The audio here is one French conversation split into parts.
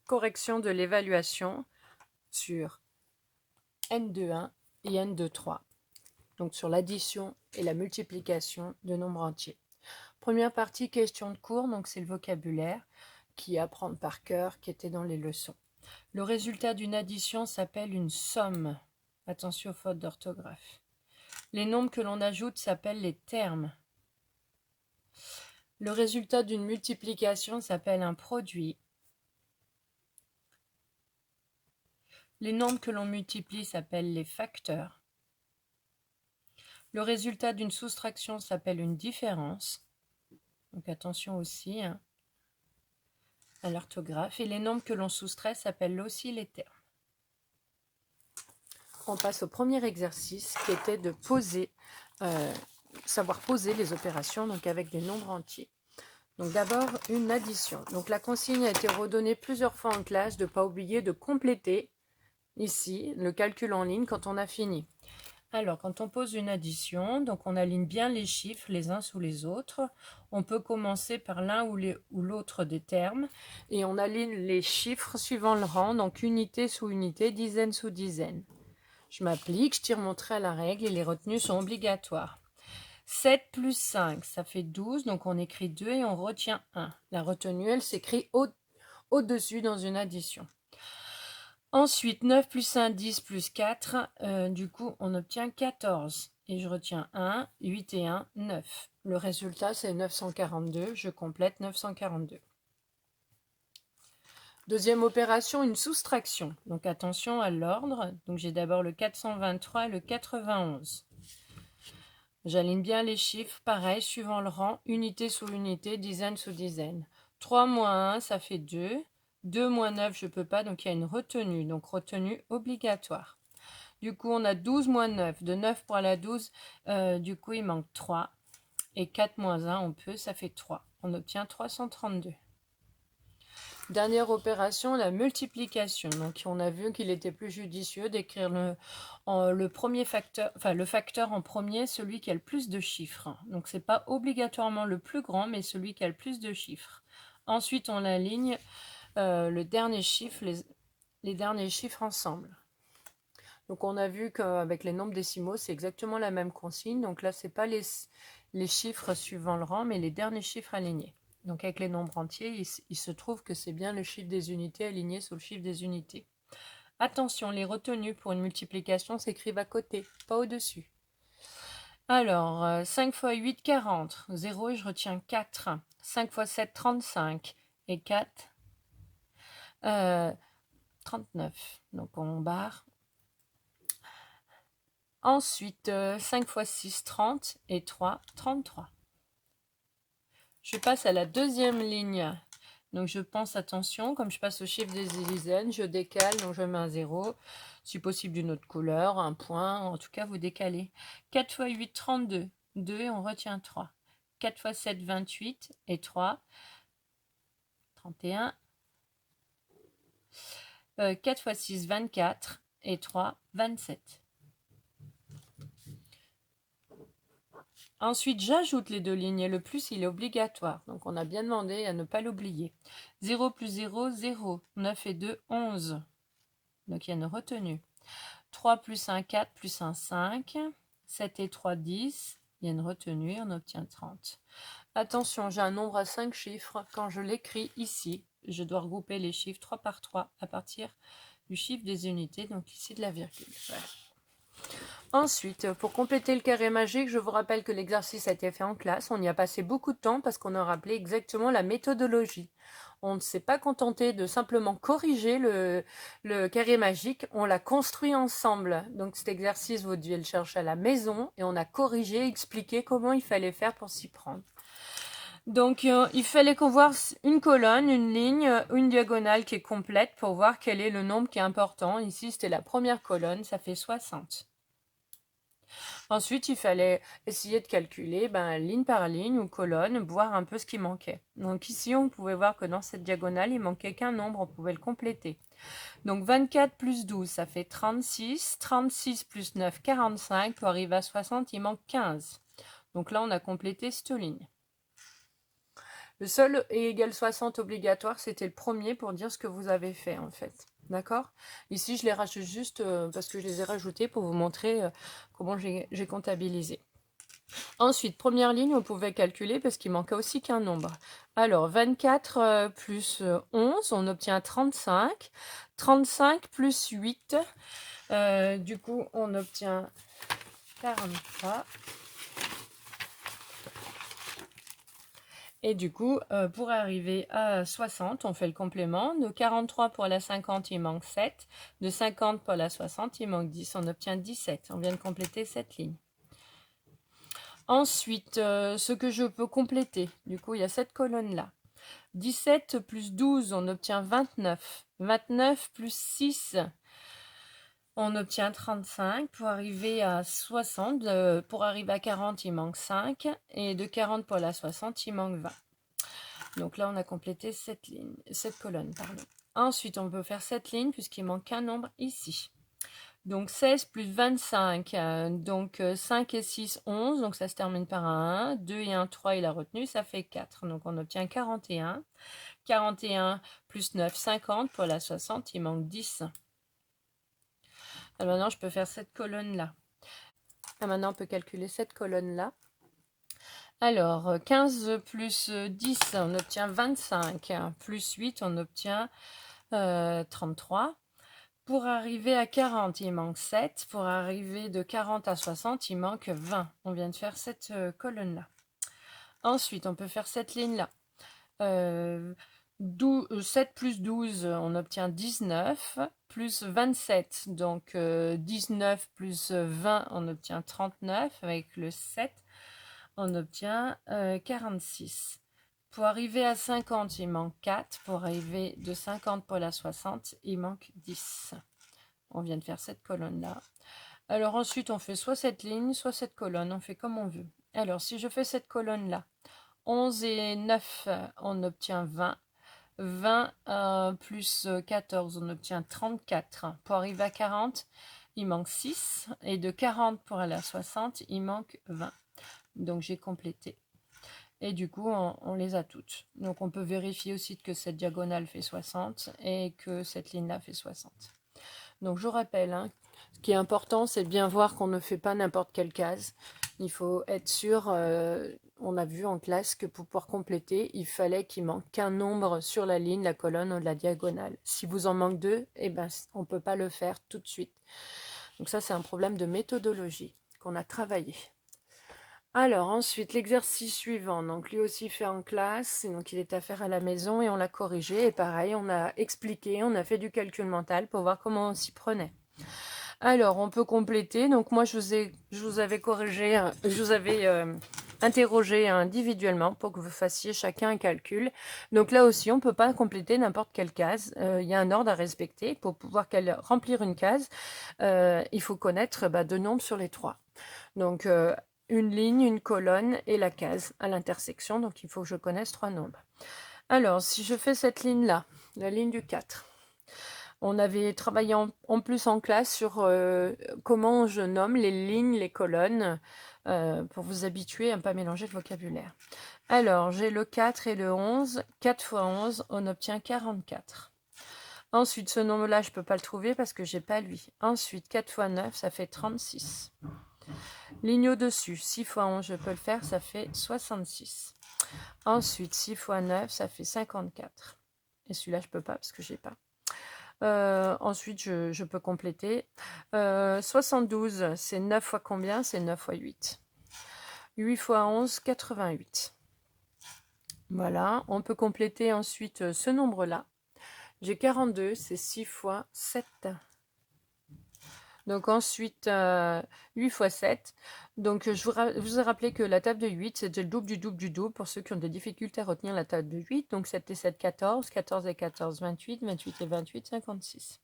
correction de l'évaluation sur n2,1 et n2,3. Donc sur l'addition et la multiplication de nombres entiers. Première partie, question de cours, donc c'est le vocabulaire qui est à apprendre par cœur, qui était dans les leçons. Le résultat d'une addition s'appelle une somme. Attention aux fautes d'orthographe. Les nombres que l'on ajoute s'appellent les termes. Le résultat d'une multiplication s'appelle un produit. Les nombres que l'on multiplie s'appellent les facteurs. Le résultat d'une soustraction s'appelle une différence. Donc attention aussi à l'orthographe. Et les nombres que l'on soustrait s'appellent aussi les termes. On passe au premier exercice qui était de poser, savoir poser les opérations donc avec des nombres entiers. Donc d'abord une addition. Donc la consigne a été redonnée plusieurs fois en classe de ne pas oublier de compléter ici le calcul en ligne quand on a fini. Alors, quand on pose une addition, donc on aligne bien les chiffres les uns sous les autres. On peut commencer par l'un ou l'autre des termes et on aligne les chiffres suivant le rang, donc unité sous unité, dizaine sous dizaine. Je m'applique, je tire mon trait à la règle et les retenues sont obligatoires. 7 plus 5, ça fait 12, donc on écrit 2 et on retient 1. La retenue, elle s'écrit au-dessus dans une addition. Ensuite, 9 plus 1, 10 plus 4, du coup, on obtient 14. Et je retiens 1, 8 et 1, 9. Le résultat, c'est 942. Je complète 942. Deuxième opération, une soustraction. Donc, attention à l'ordre. Donc, j'ai d'abord le 423 et le 91. J'aligne bien les chiffres, pareil, suivant le rang, unité sous unité, dizaine sous dizaine. 3 moins 1, ça fait 2. 2 moins 9, je ne peux pas, donc il y a une retenue, donc retenue obligatoire. Du coup, on a 12 moins 9. De 9 pour la 12, du coup, il manque 3. Et 4 moins 1, on peut, ça fait 3. On obtient 332. Dernière opération, la multiplication. Donc, on a vu qu'il était plus judicieux d'écrire le premier facteur, enfin le facteur en premier, celui qui a le plus de chiffres. Donc, ce n'est pas obligatoirement le plus grand, mais celui qui a le plus de chiffres. Ensuite, on aligne le dernier chiffre, les derniers chiffres ensemble. Donc, on a vu qu'avec les nombres décimaux, c'est exactement la même consigne. Donc là, ce n'est pas les chiffres suivant le rang, mais les derniers chiffres alignés. Donc, avec les nombres entiers, il se trouve que c'est bien le chiffre des unités aligné sous le chiffre des unités. Attention, les retenues pour une multiplication s'écrivent à côté, pas au-dessus. Alors, 5 fois 8, 40. 0 et je retiens 4. 5 fois 7, 35. Et 4, 39. Donc, on barre. Ensuite, 5 fois 6, 30. Et 3, 33. Je passe à la deuxième ligne. Donc, je pense, attention, comme je passe au chiffre des dizaines, je décale, donc je mets un 0. Si possible, d'une autre couleur, un point. En tout cas, vous décalez. 4 fois 8, 32. 2 et on retient 3. 4 fois 7, 28. Et 3, 31. 4 fois 6, 24. Et 3, 27. Ensuite, j'ajoute les deux lignes et le plus, il est obligatoire. Donc, on a bien demandé à ne pas l'oublier. 0 plus 0, 0. 9 et 2, 11. Donc, il y a une retenue. 3 plus 1, 4 plus 1, 5. 7 et 3, 10. Il y a une retenue, on obtient 30. Attention, j'ai un nombre à 5 chiffres. Quand je l'écris ici, je dois regrouper les chiffres 3 par 3 à partir du chiffre des unités, donc ici de la virgule. Voilà. Ensuite, pour compléter le carré magique, je vous rappelle que l'exercice a été fait en classe. On y a passé beaucoup de temps parce qu'on a rappelé exactement la méthodologie. On ne s'est pas contenté de simplement corriger le carré magique, on l'a construit ensemble. Donc cet exercice, vous deviez le chercher à la maison et on a corrigé, expliqué comment il fallait faire pour s'y prendre. Donc il fallait qu'on voit une colonne, une ligne, une diagonale qui est complète pour voir quel est le nombre qui est important. Ici, c'était la première colonne, ça fait 60. Ensuite, il fallait essayer de calculer ligne par ligne ou colonne, voir un peu ce qui manquait. Donc ici, on pouvait voir que dans cette diagonale, il manquait qu'un nombre, on pouvait le compléter. Donc 24 plus 12, ça fait 36. 36 plus 9, 45. Pour arriver à 60, il manque 15. Donc là, on a complété cette ligne. Le seul et égal 60 obligatoire, c'était le premier pour dire ce que vous avez fait en fait. D'accord? Ici, je les rajoute juste parce que je les ai rajoutés pour vous montrer comment j'ai comptabilisé. Ensuite, première ligne, on pouvait calculer parce qu'il manquait aussi qu'un nombre. Alors, 24 plus 11, on obtient 35. 35 plus 8, du coup, on obtient 43. Et du coup, pour arriver à 60, on fait le complément. De 43 pour la 50, il manque 7. De 50 pour la 60, il manque 10. On obtient 17. On vient de compléter cette ligne. Ensuite, ce que je peux compléter, du coup, il y a cette colonne-là. 17 plus 12, on obtient 29. 29 plus 6, on obtient 35. Pour arriver à 60, pour arriver à 40, il manque 5. Et de 40 pour la 60, il manque 20. Donc là, on a complété cette colonne. Pardon. Ensuite, on peut faire cette ligne puisqu'il manque un nombre ici. Donc 16 plus 25, donc 5 et 6, 11, donc ça se termine par un 1, 2 et 1, 3, il a retenu, ça fait 4, donc on obtient 41. 41 plus 9, 50, pour la 60, il manque 10. Alors maintenant, je peux faire cette colonne-là. Maintenant, on peut calculer cette colonne-là. Alors, 15 plus 10, on obtient 25, plus 8, on obtient 33. Pour arriver à 40, il manque 7. Pour arriver de 40 à 60, il manque 20. On vient de faire cette colonne-là. Ensuite, on peut faire cette ligne-là. 7 plus 12, on obtient 19. Plus 27, donc 19 plus 20, on obtient 39. Avec le 7, on obtient 46. Pour arriver à 50, il manque 4. Pour arriver de 50 pour la 60, il manque 10. On vient de faire cette colonne-là. Alors ensuite, on fait soit cette ligne, soit cette colonne. On fait comme on veut. Alors, si je fais cette colonne-là, 11 et 9, on obtient 20. 20 plus 14, on obtient 34. Pour arriver à 40, il manque 6. Et de 40 pour aller à 60, il manque 20. Donc, j'ai complété. Et du coup, on les a toutes. Donc, on peut vérifier aussi que cette diagonale fait 60 et que cette ligne-là fait 60. Donc, je rappelle, hein, ce qui est important, c'est de bien voir qu'on ne fait pas n'importe quelle case. Il faut être sûr, on a vu en classe que pour pouvoir compléter, il fallait qu'il manque qu'un nombre sur la ligne, la colonne ou la diagonale. Si vous en manque deux, eh ben, on ne peut pas le faire tout de suite. Donc ça, c'est un problème de méthodologie qu'on a travaillé. Alors ensuite, l'exercice suivant, donc lui aussi fait en classe, et donc il est à faire à la maison et on l'a corrigé. Et pareil, on a expliqué, on a fait du calcul mental pour voir comment on s'y prenait. Alors, on peut compléter. Donc moi, je vous avais corrigé, je vous avais interrogé individuellement pour que vous fassiez chacun un calcul. Donc là aussi, on ne peut pas compléter n'importe quelle case. Il y a un ordre à respecter. Pour pouvoir remplir une case, il faut connaître deux nombres sur les trois. Donc, une ligne, une colonne et la case à l'intersection. Donc, il faut que je connaisse trois nombres. Alors, si je fais cette ligne-là, la ligne du 4, on avait travaillé en plus en classe sur comment je nomme les lignes, les colonnes, pour vous habituer à ne pas mélanger le vocabulaire. Alors, j'ai le 4 et le 11. 4 fois 11, on obtient 44. Ensuite, ce nombre-là, je ne peux pas le trouver parce que je n'ai pas lui. Ensuite, 4 fois 9, ça fait 36. Ligne au-dessus, 6 fois 11, je peux le faire, ça fait 66. Ensuite, 6 fois 9, ça fait 54. Et celui-là, je ne peux pas parce que je n'ai pas. Ensuite, je peux compléter. 72, c'est 9 fois combien? C'est 9 fois 8. 8 fois 11, 88. Voilà, on peut compléter ensuite ce nombre-là. J'ai 42, c'est 6 fois 7. Donc ensuite, 8 fois 7. Donc je vous ai rappelé que la table de 8, c'était le double du double du double pour ceux qui ont des difficultés à retenir la table de 8. Donc 7 et 7, 14. 14 et 14, 28. 28 et 28, 56.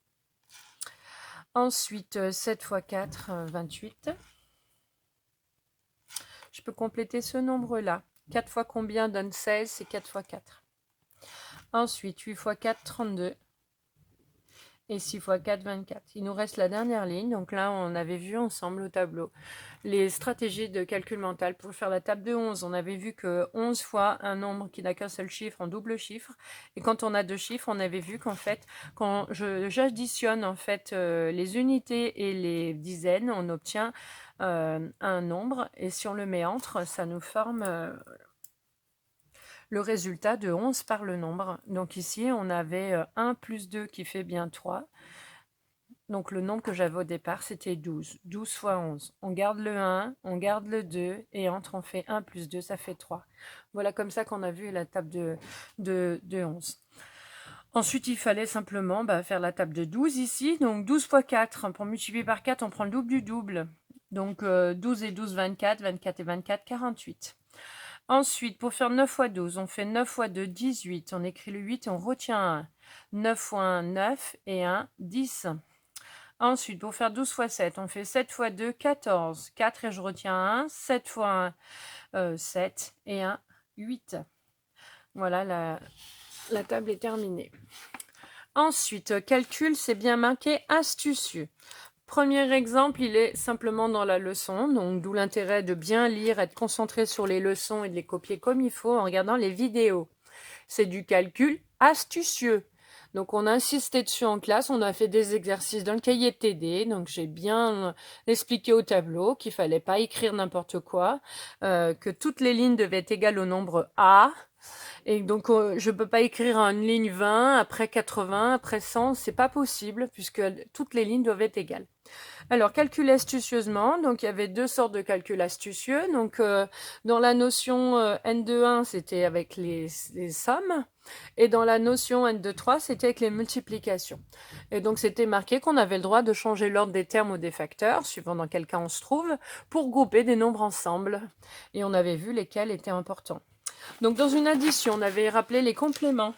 Ensuite, 7 fois 4, 28. Je peux compléter ce nombre-là. 4 fois combien donne 16? C'est 4 fois 4. Ensuite, 8 fois 4, 32. et 6 fois 4, 24. Il nous reste la dernière ligne. Donc là, on avait vu ensemble au tableau les stratégies de calcul mental. Pour faire la table de 11, on avait vu que 11 fois un nombre qui n'a qu'un seul chiffre en double chiffre. Et quand on a deux chiffres, on avait vu qu'en fait, quand j'additionne en fait les unités et les dizaines, on obtient un nombre. Et si on le met entre, ça nous forme le résultat de 11 par le nombre. Donc ici, on avait 1 plus 2 qui fait bien 3. Donc le nombre que j'avais au départ, c'était 12. 12 fois 11. On garde le 1, on garde le 2, et entre on fait 1 plus 2, ça fait 3. Voilà comme ça qu'on a vu la table de 11. Ensuite, il fallait simplement faire la table de 12 ici. Donc 12 fois 4, pour multiplier par 4, on prend le double du double. Donc 12 et 12, 24, 24 et 24, 48. Ensuite, pour faire 9 fois 12, on fait 9 fois 2, 18. On écrit le 8 et on retient 1. 9 fois 1, 9 et 1, 10. Ensuite, pour faire 12 fois 7, on fait 7 fois 2, 14. 4 et je retiens 1. 7 fois 1, 7 et 1, 8. Voilà, la table est terminée. Ensuite, calcul, c'est bien marqué astucieux. Premier exemple, il est simplement dans la leçon, donc d'où l'intérêt de bien lire, être concentré sur les leçons et de les copier comme il faut en regardant les vidéos. C'est du calcul astucieux. Donc on a insisté dessus en classe, on a fait des exercices dans le cahier de TD, donc j'ai bien expliqué au tableau qu'il fallait pas écrire n'importe quoi, que toutes les lignes devaient être égales au nombre A, et donc je peux pas écrire une ligne 20, après 80, après 100, c'est pas possible, puisque toutes les lignes doivent être égales. Alors, calculer astucieusement, donc il y avait deux sortes de calculs astucieux. Donc, dans la notion n de 1, c'était avec les sommes, et dans la notion n de 3, c'était avec les multiplications. Et donc, c'était marqué qu'on avait le droit de changer l'ordre des termes ou des facteurs, suivant dans quel cas on se trouve, pour grouper des nombres ensemble. Et on avait vu lesquels étaient importants. Donc, dans une addition, on avait rappelé les compléments.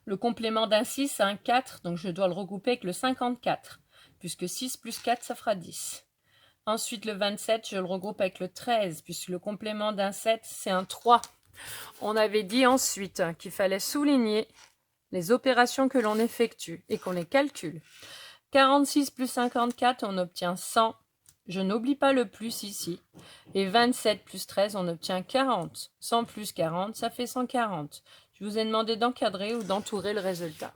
Le complément d'un 6, c'est un 4, donc je dois le regrouper avec le 54. Puisque 6 plus 4, ça fera 10. Ensuite, le 27, je le regroupe avec le 13, puisque le complément d'un 7, c'est un 3. On avait dit ensuite qu'il fallait souligner les opérations que l'on effectue et qu'on les calcule. 46 plus 54, on obtient 100. Je n'oublie pas le plus ici. Et 27 plus 13, on obtient 40. 100 plus 40, ça fait 140. Je vous ai demandé d'encadrer ou d'entourer le résultat.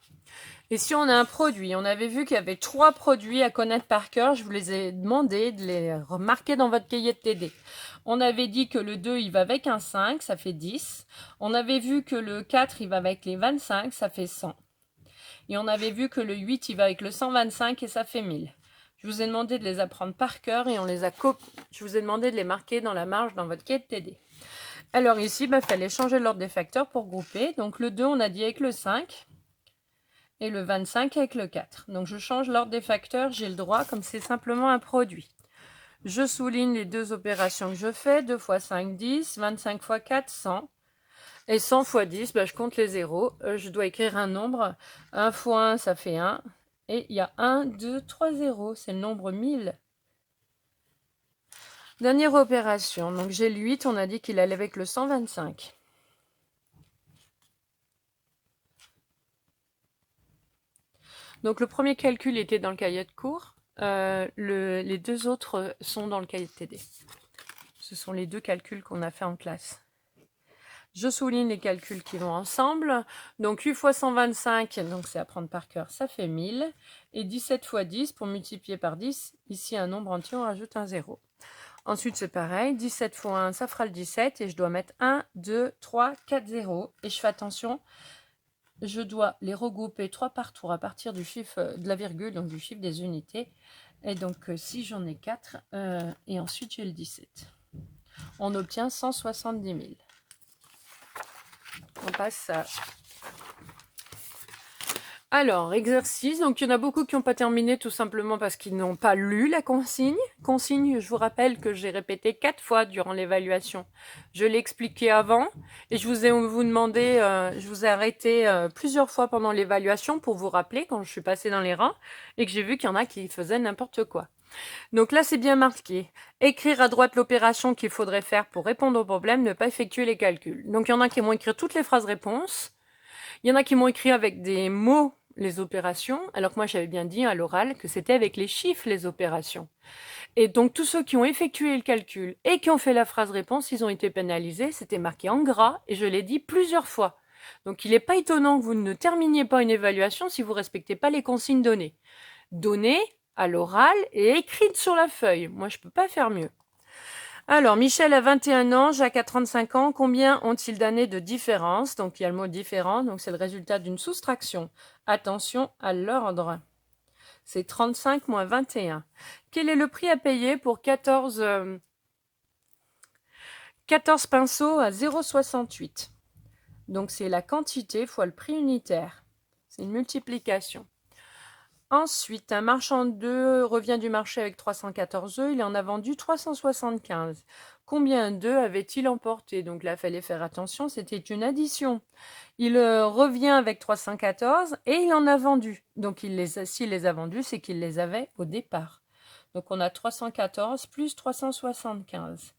Et si on a un produit, on avait vu qu'il y avait 3 produits à connaître par cœur, je vous les ai demandé de les remarquer dans votre cahier de TD. On avait dit que le 2, il va avec un 5, ça fait 10. On avait vu que le 4, il va avec les 25, ça fait 100. Et on avait vu que le 8, il va avec le 125 et ça fait 1000. Je vous ai demandé de les apprendre par cœur et on les a je vous ai demandé de les marquer dans la marge dans votre cahier de TD. Alors ici, il fallait changer l'ordre des facteurs pour grouper. Donc le 2, on a dit avec le 5. Et le 25 avec le 4. Donc je change l'ordre des facteurs, j'ai le droit, comme c'est simplement un produit. Je souligne les deux opérations que je fais, 2 fois 5, 10, 25 fois 4, 100. Et 100 fois 10, je compte les zéros. Je dois écrire un nombre. 1 fois 1, ça fait 1. Et il y a 1, 2, 3 zéros, c'est le nombre 1000. Dernière opération, donc j'ai le 8, on a dit qu'il allait avec le 125. Donc le premier calcul était dans le cahier de cours. Les deux autres sont dans le cahier de TD. Ce sont les deux calculs qu'on a fait en classe. Je souligne les calculs qui vont ensemble. Donc 8 fois 125, donc c'est à prendre par cœur, ça fait 1000. Et 17 fois 10, pour multiplier par 10, ici un nombre entier, on rajoute un 0. Ensuite c'est pareil, 17 fois 1, ça fera le 17. Et je dois mettre 1, 2, 3, 4 0. Et je fais attention, je dois les regrouper 3 par tour à partir du chiffre de la virgule, donc du chiffre des unités. Et donc, si j'en ai 4, et ensuite j'ai le 17. On obtient 170 000. On passe à... Alors, exercice. Donc, il y en a beaucoup qui n'ont pas terminé tout simplement parce qu'ils n'ont pas lu la consigne. Consigne, je vous rappelle que j'ai répété 4 fois durant l'évaluation. Je l'ai expliqué avant et je vous ai arrêté plusieurs fois pendant l'évaluation pour vous rappeler quand je suis passée dans les rangs et que j'ai vu qu'il y en a qui faisaient n'importe quoi. Donc là, c'est bien marqué. Écrire à droite l'opération qu'il faudrait faire pour répondre au problème, ne pas effectuer les calculs. Donc, il y en a qui vont écrire toutes les phrases réponses. Il y en a qui m'ont écrit avec des mots les opérations, alors que moi j'avais bien dit à l'oral que c'était avec les chiffres les opérations. Et donc tous ceux qui ont effectué le calcul et qui ont fait la phrase réponse, ils ont été pénalisés, c'était marqué en gras et je l'ai dit plusieurs fois. Donc il n'est pas étonnant que vous ne terminiez pas une évaluation si vous ne respectez pas les consignes données. Données à l'oral et écrites sur la feuille. Moi je ne peux pas faire mieux. Alors, Michel a 21 ans, Jacques a 35 ans. Combien ont-ils d'années de différence? Donc, il y a le mot différent, donc c'est le résultat d'une soustraction. Attention à l'ordre. C'est 35 moins 21. Quel est le prix à payer pour 14 pinceaux à 0,68? Donc, c'est la quantité fois le prix unitaire. C'est une multiplication. Ensuite, un marchand d'œufs revient du marché avec 314 œufs. Il en a vendu 375. Combien d'œufs avait-il emporté? Donc là, il fallait faire attention, c'était une addition. Il revient avec 314 et il en a vendu. Donc s'il les a vendus, c'est qu'il les avait au départ. Donc on a 314 plus 375.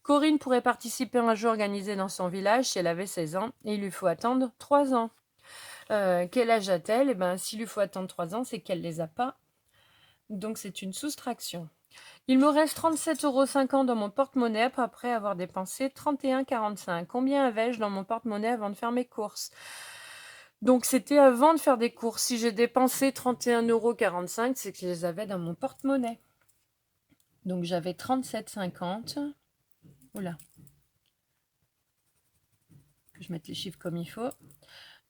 Corinne pourrait participer à un jeu organisé dans son village si elle avait 16 ans et il lui faut attendre 3 ans. Quel âge a-t-elle? Eh ben, s'il lui faut attendre 3 ans, c'est qu'elle ne les a pas. Donc, c'est une soustraction. Il me reste 37,50 € dans mon porte-monnaie après avoir dépensé 31,45 €. Combien avais-je dans mon porte-monnaie avant de faire mes courses? Donc, c'était avant de faire des courses. Si j'ai dépensé 31,45 €, c'est que je les avais dans mon porte-monnaie. Donc, j'avais 37,50 €. Oula. Que je mette les chiffres comme il faut.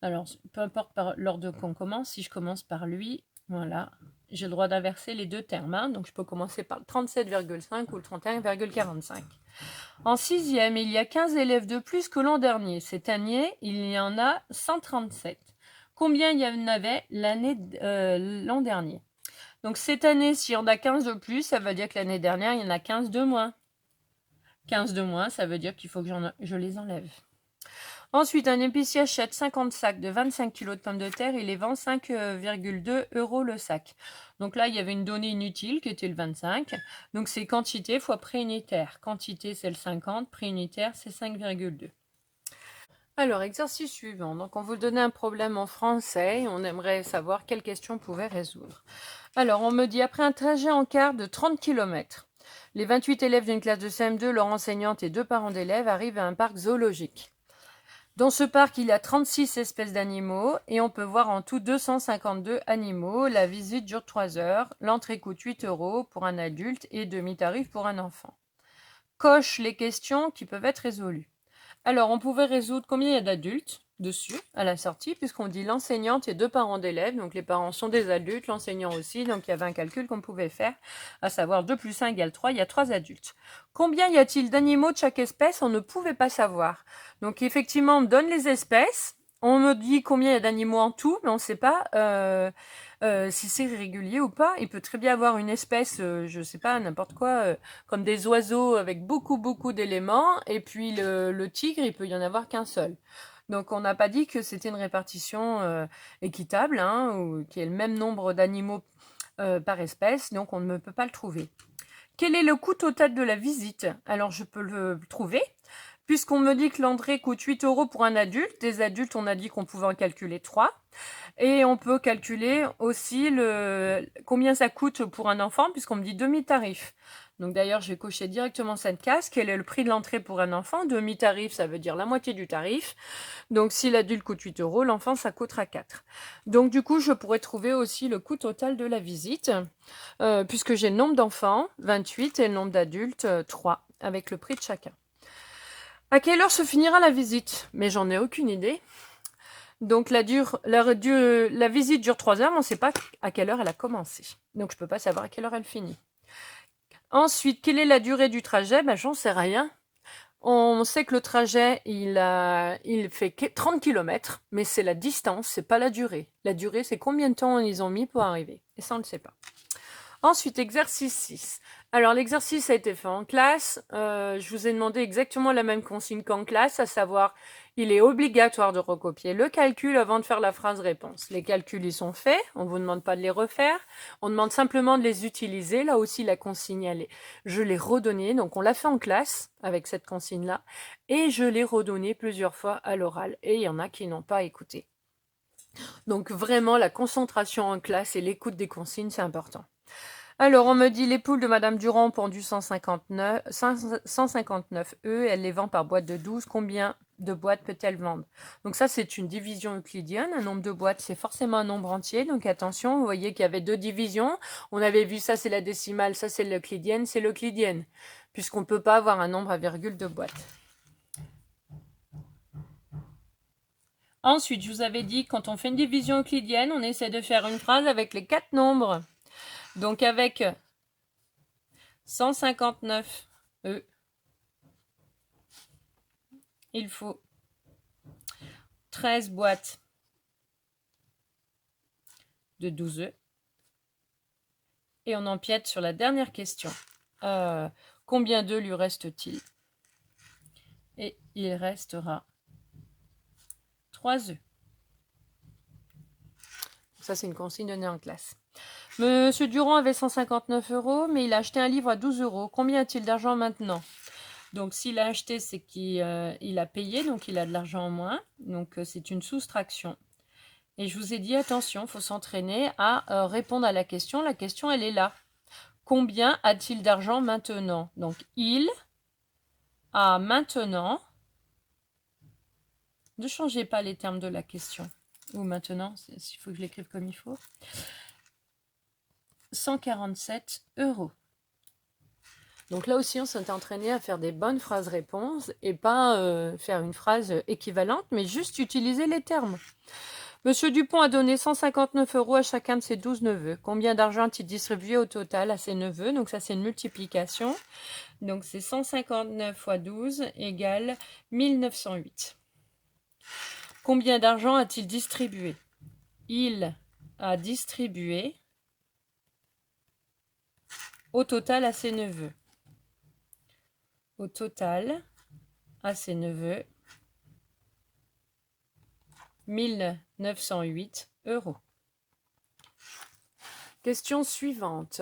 Alors, peu importe par l'ordre qu'on commence, si je commence par lui, voilà, j'ai le droit d'inverser les deux termes. Hein, donc, je peux commencer par le 37,5 ou le 31,45. En sixième, il y a 15 élèves de plus que l'an dernier. Cette année, il y en a 137. Combien il y en avait l'an dernier? Donc, cette année, s'il y en a 15 de plus, ça veut dire que l'année dernière, il y en a 15 de moins. 15 de moins, ça veut dire qu'il faut que je les enlève. Ensuite, un épicier achète 50 sacs de 25 kg de pommes de terre et les vend 5,2 € le sac. Donc là, il y avait une donnée inutile qui était le 25. Donc c'est quantité fois prix unitaire. Quantité, c'est le 50. Prix unitaire, c'est 5,2. Alors, exercice suivant. Donc, on vous donnait un problème en français et on aimerait savoir quelle question on pouvait résoudre. Alors, on me dit, après un trajet en car de 30 km, les 28 élèves d'une classe de CM2, leur enseignante et 2 parents d'élèves arrivent à un parc zoologique. Dans ce parc, il y a 36 espèces d'animaux et on peut voir en tout 252 animaux. La visite dure 3 heures. L'entrée coûte 8 € pour un adulte et demi-tarif pour un enfant. Coche les questions qui peuvent être résolues. Alors, on pouvait résoudre combien il y a d'adultes dessus à la sortie, puisqu'on dit l'enseignante et 2 parents d'élèves. Donc, les parents sont des adultes, l'enseignant aussi. Donc, il y avait un calcul qu'on pouvait faire, à savoir 2 plus 1 égale 3. Il y a 3 adultes. Combien y a-t-il d'animaux de chaque espèce? On ne pouvait pas savoir. Donc, effectivement, on me donne les espèces. On me dit combien il y a d'animaux en tout, mais on ne sait pas si c'est régulier ou pas. Il peut très bien avoir une espèce, je ne sais pas, n'importe quoi, comme des oiseaux avec beaucoup d'éléments, et puis le tigre, il peut y en avoir qu'un seul. Donc on n'a pas dit que c'était une répartition équitable, hein, ou qu'il y ait le même nombre d'animaux par espèce, donc on ne peut pas le trouver. Quel est le coût total de la visite? Alors je peux le trouver. Puisqu'on me dit que l'entrée coûte 8 € pour un adulte, des adultes, on a dit qu'on pouvait en calculer 3. Et on peut calculer aussi combien ça coûte pour un enfant, puisqu'on me dit demi-tarif. Donc d'ailleurs, je vais cocher directement cette case. Quel est le prix de l'entrée pour un enfant? Demi-tarif, ça veut dire la moitié du tarif. Donc si l'adulte coûte 8 €, l'enfant, ça coûtera 4. Donc du coup, je pourrais trouver aussi le coût total de la visite, puisque j'ai le nombre d'enfants, 28, et le nombre d'adultes, 3, avec le prix de chacun. À quelle heure se finira la visite? Mais j'en ai aucune idée. Donc la visite dure 3 heures, mais on ne sait pas à quelle heure elle a commencé. Donc je ne peux pas savoir à quelle heure elle finit. Ensuite, quelle est la durée du trajet? J'en sais rien. On sait que le trajet, il fait 30 km, mais c'est la distance, c'est pas la durée. La durée, c'est combien de temps ils ont mis pour arriver. Et ça, on ne sait pas. Ensuite, exercice 6. Alors, l'exercice a été fait en classe. Je vous ai demandé exactement la même consigne qu'en classe, à savoir, il est obligatoire de recopier le calcul avant de faire la phrase réponse. Les calculs, ils sont faits. On ne vous demande pas de les refaire. On demande simplement de les utiliser. Là aussi, la consigne, je l'ai redonnée. Donc, on l'a fait en classe avec cette consigne-là. Et je l'ai redonnée plusieurs fois à l'oral. Et il y en a qui n'ont pas écouté. Donc vraiment, la concentration en classe et l'écoute des consignes, c'est important. Alors, on me dit les poules de Madame Durand ont pondu 159 œufs. Elle les vend par boîte de 12. Combien de boîtes peut-elle vendre? Donc ça, c'est une division euclidienne. Un nombre de boîtes, c'est forcément un nombre entier. Donc attention, vous voyez qu'il y avait deux divisions. On avait vu ça, c'est la décimale, ça, c'est l'euclidienne, c'est l'euclidienne. Puisqu'on ne peut pas avoir un nombre à virgule de boîtes. Ensuite, je vous avais dit, quand on fait une division euclidienne, on essaie de faire une phrase avec les 4 nombres. Donc avec 159 E, il faut 13 boîtes de 12 œufs. Et on empiète sur la dernière question. Combien d'œufs lui reste-t-il? Et il restera 3 œufs. Ça, c'est une consigne donnée en classe. Monsieur Durand avait 159 €, mais il a acheté un livre à 12 €. Combien a-t-il d'argent maintenant? Donc, s'il a acheté, c'est qu'il a payé, donc il a de l'argent en moins. Donc, c'est une soustraction. Et je vous ai dit, attention, il faut s'entraîner à répondre à la question. La question, elle est là. Combien a-t-il d'argent maintenant? Donc, il a maintenant... Ne changez pas les termes de la question. Ou maintenant, il faut que je l'écrive comme il faut. 147 €. Donc là aussi, on s'est entraîné à faire des bonnes phrases-réponses et pas faire une phrase équivalente, mais juste utiliser les termes. Monsieur Dupont a donné 159 € à chacun de ses 12 neveux. Combien d'argent a-t-il distribué au total à ses neveux? Donc ça, c'est une multiplication. Donc c'est 159 fois 12 égale 1908. Combien d'argent a-t-il distribué? Il a distribué au total à ses neveux. Au total, à ses neveux, 1908 €. Question suivante.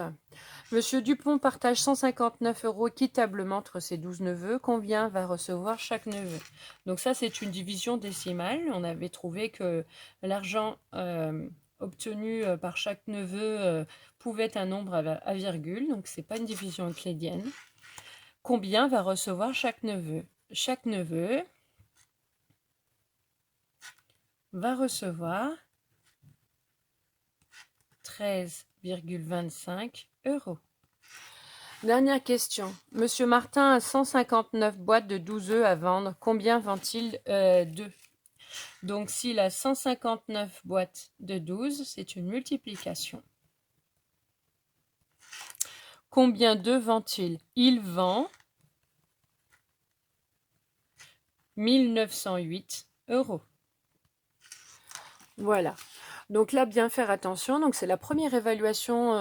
Monsieur Dupont partage 159 € équitablement entre ses 12 neveux. Combien va recevoir chaque neveu? Donc ça, c'est une division décimale. On avait trouvé que l'argent obtenu par chaque neveu pouvait être un nombre à virgule. Donc, ce n'est pas une division euclidienne. Combien va recevoir chaque neveu? Chaque neveu va recevoir 13,25 €. Dernière question. Monsieur Martin a 159 boîtes de 12 œufs à vendre. Combien vend-il d'œufs? Donc, s'il a 159 boîtes de 12, c'est une multiplication. Combien d'œufs vend-il? Il vend 1908 €. Voilà. Donc là, bien faire attention. Donc c'est la première évaluation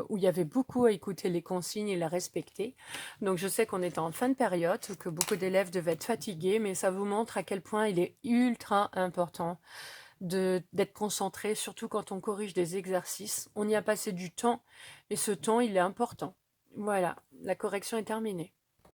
où il y avait beaucoup à écouter les consignes et la respecter. Donc je sais qu'on est en fin de période, que beaucoup d'élèves devaient être fatigués, mais ça vous montre à quel point il est ultra important d'être concentré, surtout quand on corrige des exercices. On y a passé du temps et ce temps, il est important. Voilà, la correction est terminée.